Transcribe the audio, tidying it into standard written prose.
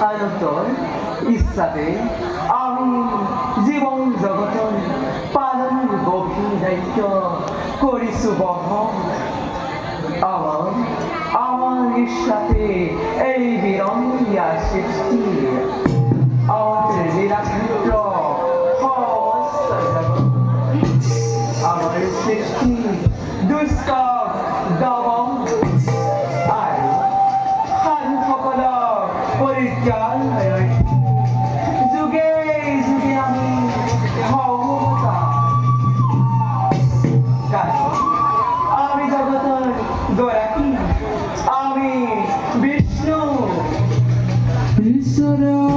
আনন্দর ইচ্ছাতে আমি জীবন জগতৰ পালনৰ গভীৰ দায়িত্ব কৰিছো বহন। আমার ইচ্ছাতে এই বিরঙ্গিয়া সৃষ্টি আমার লীলাক্ষেত্র সমস্ত জগৎ আমার সৃষ্টি দুষ্কর দমন আর সকলক পরিত্যাগ যুগে যুগে আমি ক্ষমতা আমি জগতের গরাকী আমি বিষ্ণু ঈশ্বর